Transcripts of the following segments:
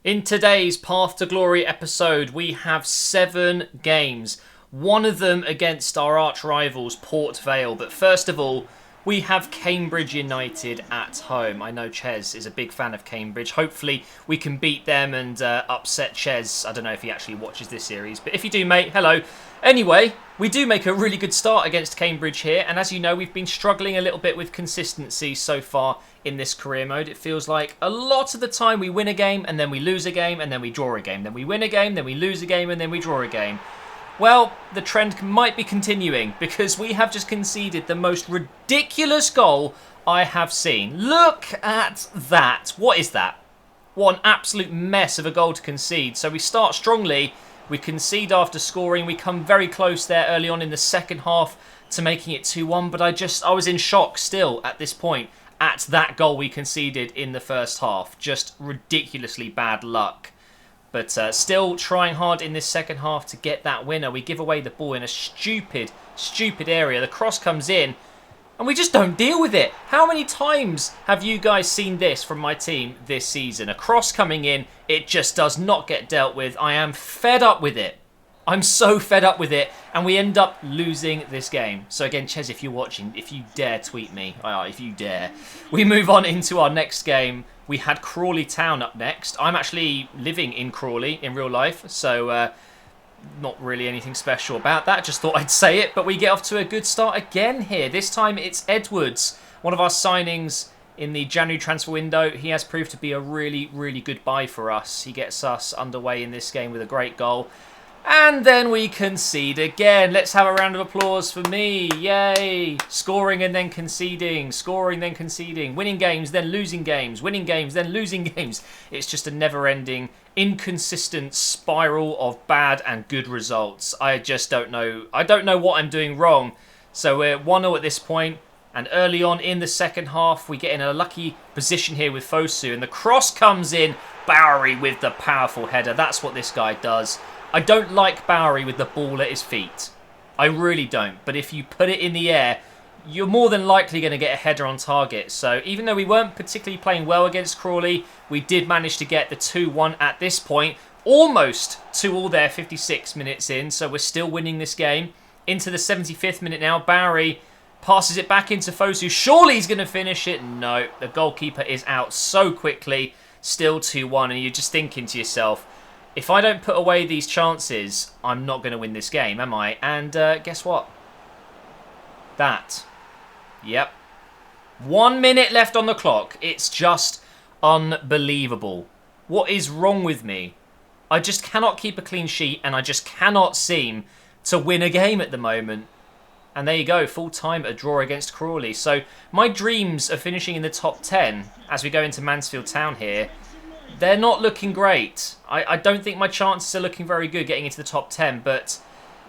In today's Path to Glory episode, we have 7 games. One of them against our arch rivals, Port Vale. But first of all, we have Cambridge United at home. I know Ches is a big fan of Cambridge. Hopefully we can beat them and upset Ches. I don't know if he actually watches this series, but if you do, mate, hello. Anyway, we do make a really good start against Cambridge here, and as you know, we've been struggling a little bit with consistency so far in this career mode. It feels like a lot of the time we win a game, and then we lose a game, and then we draw a game. Then we win a game, then we lose a game, and then we draw a game. Well, the trend might be continuing, because we have just conceded the most ridiculous goal I have seen. Look at that. What is that? What an absolute mess of a goal to concede. So we start strongly. We concede after scoring. We come very close there early on in the second half to making it 2-1. But I was in shock still at this point at that goal we conceded in the first half. Just ridiculously bad luck. But still trying hard in this second half to get that winner. We give away the ball in a stupid area. The cross comes in and we just don't deal with it. How many times have you guys seen this from my team this season? A cross coming in, it just does not get dealt with. I am fed up with it. I'm so fed up with it. And we end up losing this game. So again, Ches, if you're watching, if you dare tweet me. If you dare. We move on into our next game. We had Crawley Town up next. I'm actually living in Crawley in real life. So not really anything special about that. Just thought I'd say it. But we get off to a good start again here. This time it's Edwards. One of our signings in the January transfer window. He has proved to be a really, really good buy for us. He gets us underway in this game with a great goal. And then we concede again. Let's have a round of applause for me. Yay. Scoring and then conceding. Scoring, then conceding. Winning games, then losing games. Winning games, then losing games. It's just a never-ending, inconsistent spiral of bad and good results. I just don't know. I don't know what I'm doing wrong. So we're 1-0 at this point. And early on in the second half, we get in a lucky position here with Fosu. And the cross comes in. Bowery with the powerful header. That's what this guy does. I don't like Bowery with the ball at his feet. I really don't. But if you put it in the air, you're more than likely going to get a header on target. So even though we weren't particularly playing well against Crawley, we did manage to get the 2-1 at this point. Almost 2-2 there, 56 minutes in. So we're still winning this game. Into the 75th minute now. Bowery passes it back into Fosu. Surely he's going to finish it. No, the goalkeeper is out so quickly. Still 2-1. And you're just thinking to yourself, if I don't put away these chances, I'm not going to win this game, am I? And guess what? Yep. 1 minute left on the clock. It's just unbelievable. What is wrong with me? I just cannot keep a clean sheet and I just cannot seem to win a game at the moment. And there you go, full time, a draw against Crawley. So my dreams of finishing in the top 10 as we go into Mansfield Town here, they're not looking great. I don't think my chances are looking very good getting into the top 10, but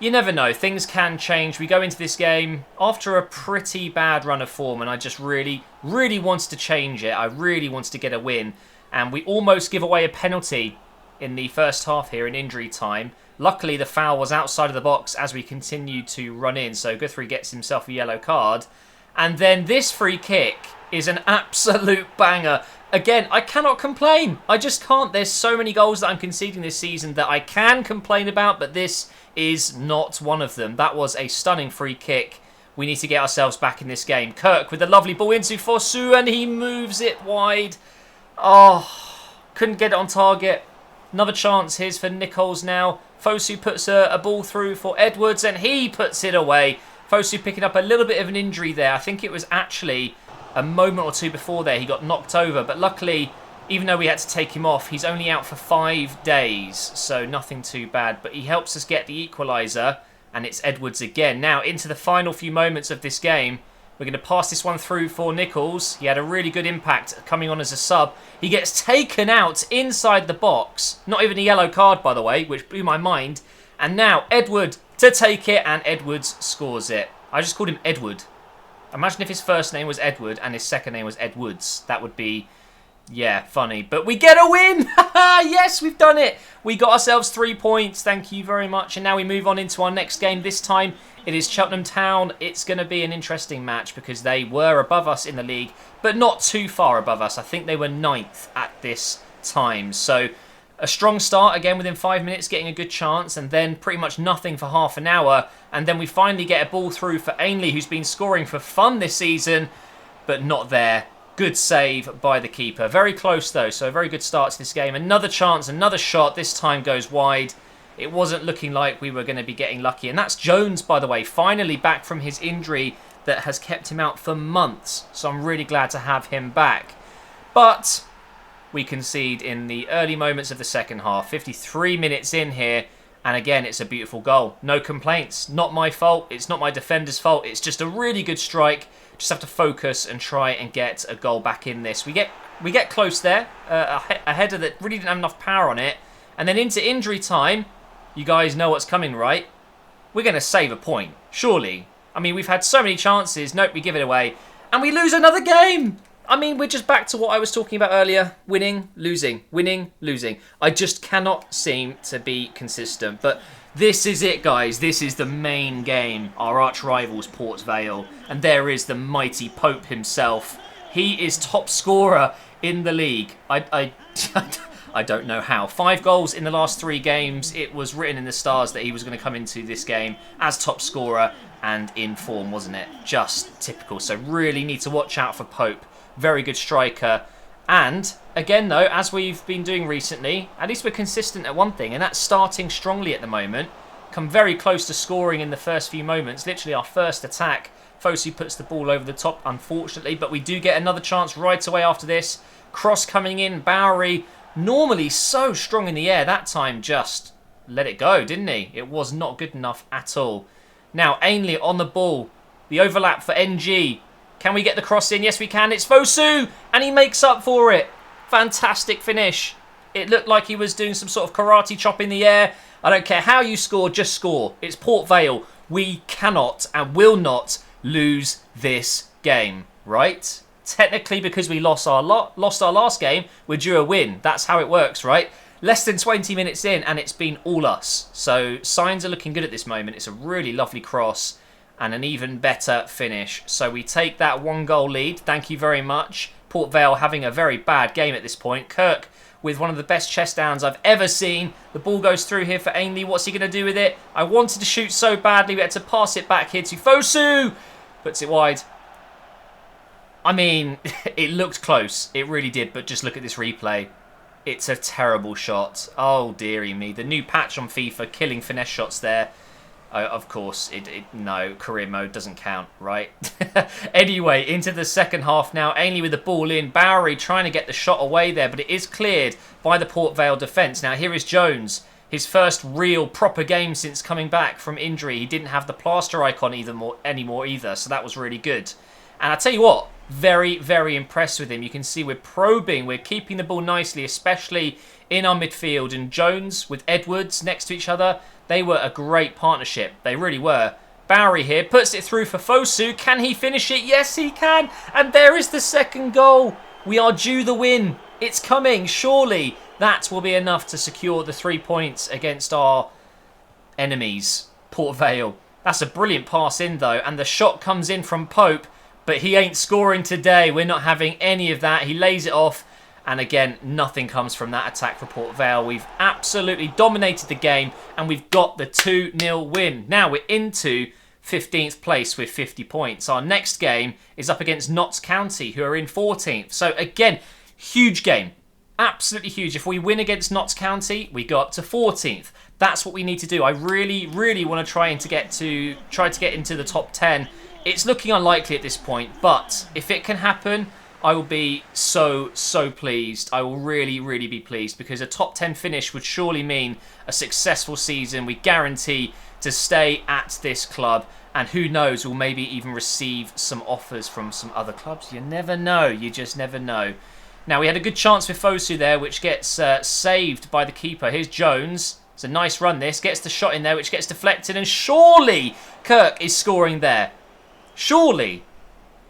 you never know. Things can change. We go into this game after a pretty bad run of form, and I just really, really wanted to change it. I really wanted to get a win, and we almost give away a penalty in the first half here in injury time. Luckily, the foul was outside of the box as we continued to run in, so Guthrie gets himself a yellow card. And then this free kick is an absolute banger. Again, I cannot complain. I just can't. There's so many goals that I'm conceding this season that I can complain about, but this is not one of them. That was a stunning free kick. We need to get ourselves back in this game. Kirk with a lovely ball into Fosu, and he moves it wide. Oh, couldn't get it on target. Another chance. Here's for Nichols now. Fosu puts a ball through for Edwards, and he puts it away. Fosu picking up a little bit of an injury there. I think it was actually a moment or two before there he got knocked over, but luckily, even though we had to take him off, he's only out for 5 days, so nothing too bad. But he helps us get the equaliser, and it's Edwards again. Now, into the final few moments of this game, we're going to pass this one through for Nichols. He had a really good impact coming on as a sub. He gets taken out inside the box. Not even a yellow card, by the way, which blew my mind. And now, Edward to take it, and Edwards scores it. I just called him Edward. Imagine if his first name was Edward and his second name was Edwards. That would be, yeah, funny. But we get a win! Yes, we've done it! We got ourselves 3 points. Thank you very much. And now we move on into our next game. This time it is Cheltenham Town. It's going to be an interesting match because they were above us in the league, but not too far above us. I think they were 9th at this time. So A strong start again within 5 minutes, getting a good chance, and then pretty much nothing for half an hour. And then we finally get a ball through for Ainley, who's been scoring for fun this season, but not there. Good save by the keeper. Very close though, so a very good start to this game. Another chance, another shot, this time goes wide. It wasn't looking like we were going to be getting lucky. And that's Jones, by the way, finally back from his injury that has kept him out for months. So I'm really glad to have him back. But we concede in the early moments of the second half. 53 minutes in here. And again, it's a beautiful goal. No complaints. Not my fault. It's not my defender's fault. It's just a really good strike. Just have to focus and try and get a goal back in this. We get close there. A header that really didn't have enough power on it. And then into injury time. You guys know what's coming, right? We're going to save a point. Surely. I mean, we've had so many chances. Nope, we give it away. And we lose another game. I mean, we're just back to what I was talking about earlier. Winning, losing. Winning, losing. I just cannot seem to be consistent. But this is it, guys. This is the main game. Our arch rivals, Port Vale. And there is the mighty Pope himself. He is top scorer in the league. I don't know how. 5 goals in the last 3 games. It was written in the stars that he was going to come into this game as top scorer and in form, wasn't it? Just typical. So really need to watch out for Pope. Very good striker. And again, though, as we've been doing recently, at least we're consistent at one thing, and that's starting strongly at the moment. Come very close to scoring in the first few moments. Literally our first attack. Fosu puts the ball over the top, unfortunately, but we do get another chance right away after this. Cross coming in. Bowery, normally so strong in the air. That time just let it go, didn't he? It was not good enough at all. Now, Ainley on the ball. The overlap for NG. Can we get the cross in? Yes, we can. It's Fosu, and he makes up for it. Fantastic finish. It looked like he was doing some sort of karate chop in the air. I don't care how you score, just score. It's Port Vale. We cannot and will not lose this game, right? Technically, because we lost our last game, we're due a win. That's how it works, right? Less than 20 minutes in, and it's been all us. So signs are looking good at this moment. It's a really lovely cross and an even better finish. So we take that 1-goal lead. Thank you very much. Port Vale having a very bad game at this point. Kirk with one of the best chest downs I've ever seen. The ball goes through here for Ainley. What's he going to do with it? I wanted to shoot so badly. We had to pass it back here to Fosu. Puts it wide. I mean, it looked close. It really did. But just look at this replay. It's a terrible shot. Oh, dearie me. The new patch on FIFA, killing finesse shots there. Of course, no, career mode doesn't count, right? Anyway, into the second half now. Ainley with the ball in. Bowery trying to get the shot away there, but it is cleared by the Port Vale defence. Now, here is Jones. His first real proper game since coming back from injury. He didn't have the plaster icon anymore either, so that was really good. And I tell you what, very, very impressed with him. You can see we're probing, we're keeping the ball nicely, especially in our midfield. And Jones with Edwards next to each other, they were a great partnership. They really were. Bowery here puts it through for Fosu. Can he finish it? Yes, he can. And there is the second goal. We are due the win. It's coming, surely. That will be enough to secure the 3 points against our enemies, Port Vale. That's a brilliant pass in, though. And the shot comes in from Pope. But he ain't scoring today. We're not having any of that. He lays it off. And again, nothing comes from that attack for Port Vale. We've absolutely dominated the game. And we've got the 2-0 win. Now we're into 15th place with 50 points. Our next game is up against Notts County, who are in 14th. So again, huge game. Absolutely huge. If we win against Notts County, we go up to 14th. That's what we need to do. I really, really want to try to get into the top 10. It's looking unlikely at this point, but if it can happen, I will be so, so pleased. I will really, really be pleased, because a top 10 finish would surely mean a successful season. We guarantee to stay at this club, and who knows, we'll maybe even receive some offers from some other clubs. You never know. You just never know. Now, we had a good chance with Fosu there, which gets saved by the keeper. Here's Jones. It's a nice run, this. Gets the shot in there, which gets deflected, and surely Kirk is scoring there. Surely.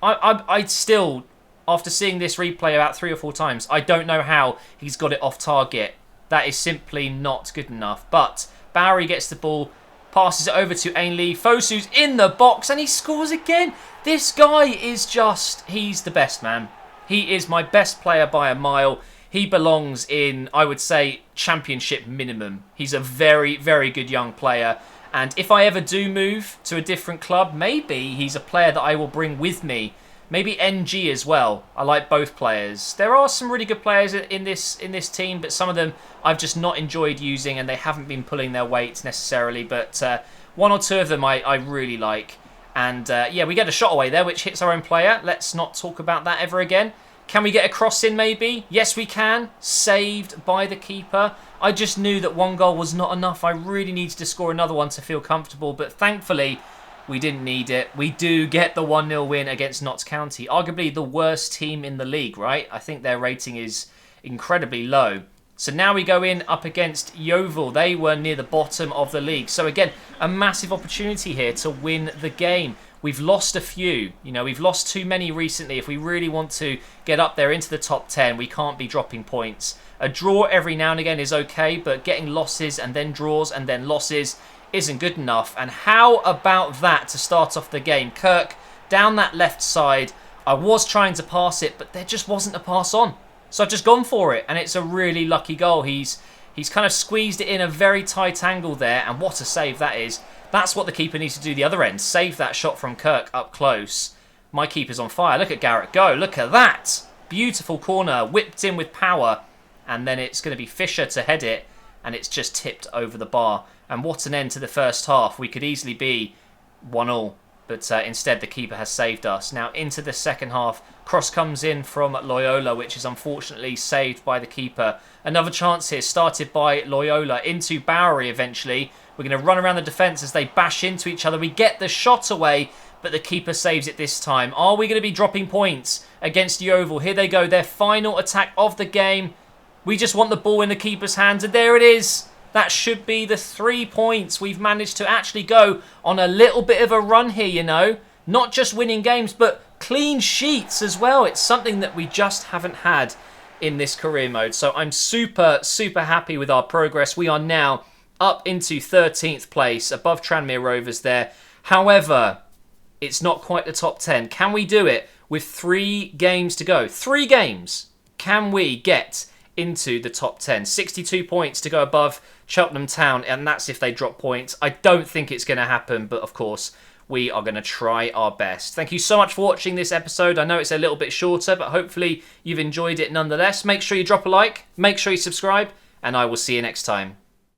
I still, after seeing this replay about 3 or 4 times, I don't know how he's got it off target. That is simply not good enough. But Bowery gets the ball, passes it over to Ainley. Fosu's in the box, and he scores again. This guy is just, he's the best, man. He is my best player by a mile. he belongs in, I would say, championship minimum. He's a very, very good young player. And if I ever do move to a different club, maybe he's a player that I will bring with me. Maybe NG as well. I like both players. There are some really good players in this team, but some of them I've just not enjoyed using and they haven't been pulling their weight necessarily. But one or two of them I really like. And yeah, we get a shot away there, which hits our own player. Let's not talk about that ever again. Can we get a cross in maybe? Yes, we can. Saved by the keeper. I just knew that one goal was not enough. I really needed to score another one to feel comfortable. But thankfully, we didn't need it. We do get the 1-0 win against Notts County. Arguably the worst team in the league, right? I think their rating is incredibly low. So now we go in up against Yeovil. They were near the bottom of the league. So again, a massive opportunity here to win the game. We've lost a few. You know, we've lost too many recently. If we really want to get up there into the top 10, we can't be dropping points. A draw every now and again is okay, but getting losses and then draws and then losses isn't good enough. And how about that to start off the game? Kirk down that left side. I was trying to pass it, but there just wasn't a pass on. So I've just gone for it, and it's a really lucky goal. He's kind of squeezed it in a very tight angle there, and what a save that is. That's what the keeper needs to do the other end. Save that shot from Kirk up close. My keeper's on fire. Look at Garrett go. Look at that. Beautiful corner. Whipped in with power. And then it's going to be Fisher to head it, and it's just tipped over the bar. And what an end to the first half. We could easily be 1-1, but instead the keeper has saved us. Now into the second half. Cross comes in from Loyola, which is unfortunately saved by the keeper. Another chance here, started by Loyola into Bowery eventually. We're going to run around the defence as they bash into each other. We get the shot away, but the keeper saves it this time. Are we going to be dropping points against Yeovil? Here they go, their final attack of the game. We just want the ball in the keeper's hands, and there it is. That should be the 3 points. We've managed to actually go on a little bit of a run here, you know. Not just winning games, but clean sheets as well. It's something that we just haven't had in this career mode. So I'm super, super happy with our progress. We are now up into 13th place, above Tranmere Rovers there. However, it's not quite the top 10. Can we do it with 3 games to go? 3 games. Can we get into the top 10? 62 points to go above Cheltenham Town, and that's if they drop points. I don't think it's going to happen, but of course, we are going to try our best. Thank you so much for watching this episode. I know it's a little bit shorter, but hopefully you've enjoyed it nonetheless. Make sure you drop a like, make sure you subscribe, and I will see you next time.